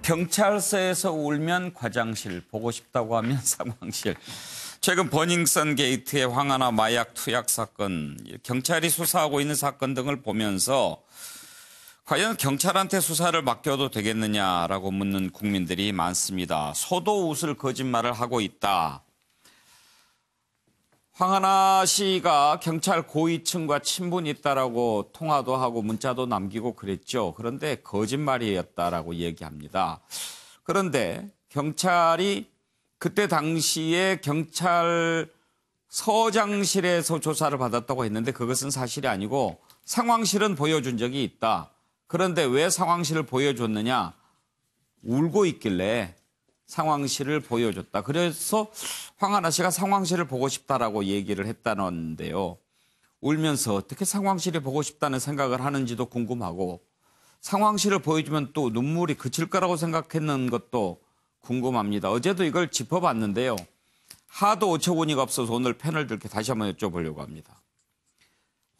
경찰서에서 울면 과장실, 보고 싶다고 하면 상황실. 최근 버닝썬 게이트의 황하나 마약 투약 사건, 경찰이 수사하고 있는 사건 등을 보면서 과연 경찰한테 수사를 맡겨도 되겠느냐라고 묻는 국민들이 많습니다. 소도 웃을 거짓말을 하고 있다. 황하나 씨가 경찰 고위층과 친분이 있다라고 통화도 하고 문자도 남기고 그랬죠. 그런데 거짓말이었다라고 얘기합니다. 그런데 경찰이 그때 당시에 경찰서장실에서 조사를 받았다고 했는데 그것은 사실이 아니고 상황실은 보여준 적이 있다. 그런데 왜 상황실을 보여줬느냐? 울고 있길래 상황실을 보여줬다. 그래서 황하나 씨가 상황실을 보고 싶다라고 얘기를 했다는데요. 울면서 어떻게 상황실이 보고 싶다는 생각을 하는지도 궁금하고 상황실을 보여주면 또 눈물이 그칠 거라고 생각했는 것도 궁금합니다. 어제도 이걸 짚어봤는데요. 하도 어처구니가 없어서 오늘 패널 들께 다시 한번 여쭤보려고 합니다.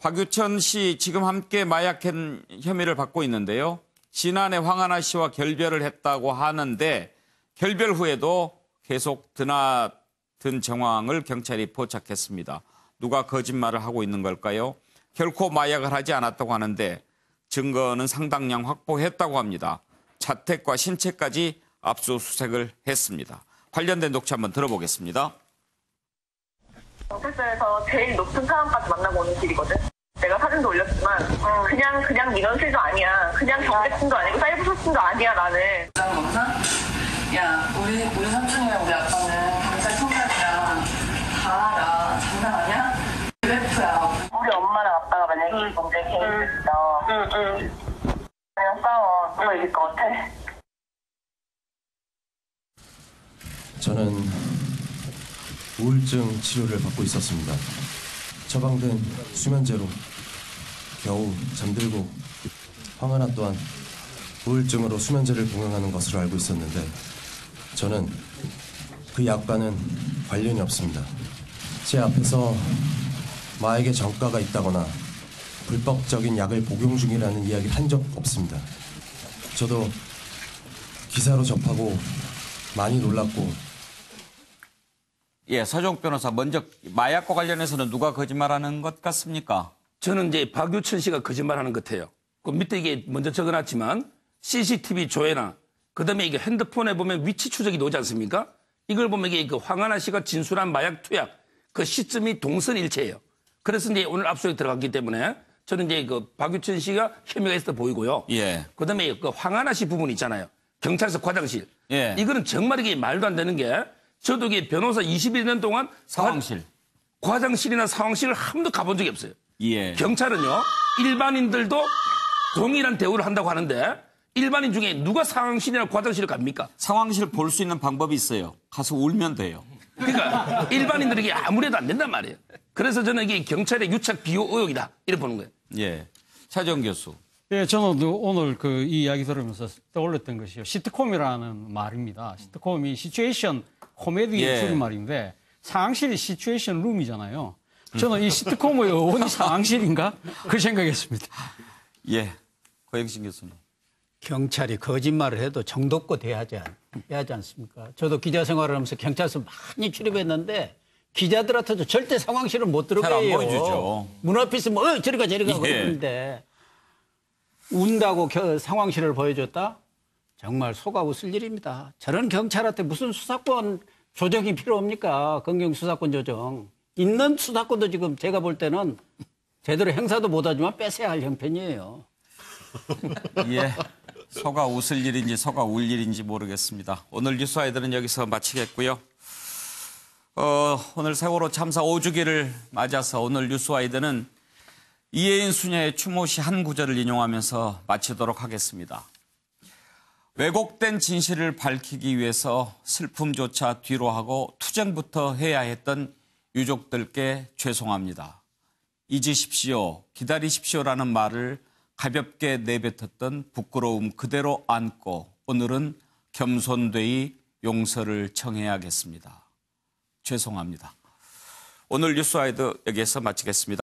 박유천 씨 지금 함께 마약 혐의를 받고 있는데요. 지난해 황하나 씨와 결별을 했다고 하는데 결별 후에도 계속 드나든 정황을 경찰이 포착했습니다. 누가 거짓말을 하고 있는 걸까요? 결코 마약을 하지 않았다고 하는데 증거는 상당량 확보했다고 합니다. 자택과 신체까지 압수수색을 했습니다. 관련된 녹취 한번 들어보겠습니다. 경찰서에서 제일 높은 사람까지 만나고 오는 길이거든. 내가 사진도 올렸지만 그냥 민원실도 아니야. 그냥 경찰팀도 아니고 사이버 소팀도 아니야 나는. 야, 우리 삼촌이랑 우리 아빠는 경찰 총장이랑 다 알아. 장난 아니야? UF야. 우리 엄마랑 아빠가 만약에 이 문제에 개입했어. 그냥 싸워. 누가 이길 것 같아? 저는 우울증 치료를 받고 있었습니다. 처방된 수면제로 겨우 잠들고 황하나 또한 우울증으로 수면제를 복용하는 것으로 알고 있었는데 저는 그 약과는 관련이 없습니다. 제 앞에서 마약의 전과가 있다거나 불법적인 약을 복용 중이라는 이야기를 한 적 없습니다. 저도 기사로 접하고 많이 놀랐고. 예, 서종 변호사 먼저 마약과 관련해서는 누가 거짓말하는 것 같습니까? 저는 이제 박유천 씨가 거짓말하는 것 같아요. 그 밑에 이게 먼저 적어놨지만 CCTV 조회나 그다음에 이게 핸드폰에 보면 위치 추적이 나오지 않습니까? 이걸 보면 이게 그 황하나 씨가 진술한 마약 투약 그 시점이 동선일체예요. 그래서 이제 오늘 압수수색 들어갔기 때문에 저는 이제 그 박유천 씨가 혐의가 있어 보이고요. 예. 그다음에 그 황하나 씨 부분 있잖아요. 경찰서 과장실. 예. 이거는 정말 이게 말도 안 되는 게 저도 이게 변호사 21년 동안 상황실. 과장실이나 상황실을 한 번도 가본 적이 없어요. 예. 경찰은요, 일반인들도 동일한 대우를 한다고 하는데 일반인 중에 누가 상황실이나 과장실을 갑니까? 상황실 볼 수 있는 방법이 있어요. 가서 울면 돼요. 그러니까 일반인들에게 아무래도 안 된단 말이에요. 그래서 저는 이게 경찰의 유착 비호 의혹이다 이렇게 보는 거예요. 예, 차정 교수. 예, 저는 오늘 이 이야기 들으면서 떠올렸던 것이요. 시트콤이라는 말입니다. 시트콤이 시츄에이션 코미디의 예. 줄임말인데 상황실이 시츄에이션 룸이잖아요. 저는 이 시트콤의 어원이 상황실인가? 그 생각했습니다. 예, 고영신 교수님. 경찰이 거짓말을 해도 정도껏 해야지 않습니까? 저도 기자 생활을 하면서 경찰서 많이 출입했는데 기자들한테도 절대 상황실을 못 들어가요. 잘 안 보여주죠. 문 앞에 있으면 저리 가 그러는데 운다고 상황실을 보여줬다? 정말 속아 웃을 일입니다. 저런 경찰한테 무슨 수사권 조정이 필요합니까? 검경 수사권 조정. 있는 수사권도 지금 제가 볼 때는 제대로 행사도 못하지만 뺏어야 할 형편이에요. 예, 속아 웃을 일인지 속아 울 일인지 모르겠습니다. 오늘 뉴스 아이들은 여기서 마치겠고요. 오늘 세월호 참사 5주기를 맞아서 오늘 뉴스 아이들은 이혜인 수녀의 추모시 한 구절을 인용하면서 마치도록 하겠습니다. 왜곡된 진실을 밝히기 위해서 슬픔조차 뒤로 하고 투쟁부터 해야 했던 유족들께 죄송합니다. 잊으십시오, 기다리십시오라는 말을 가볍게 내뱉었던 부끄러움 그대로 안고 오늘은 겸손되이 용서를 청해야겠습니다. 죄송합니다. 오늘 뉴스와이드 여기에서 마치겠습니다.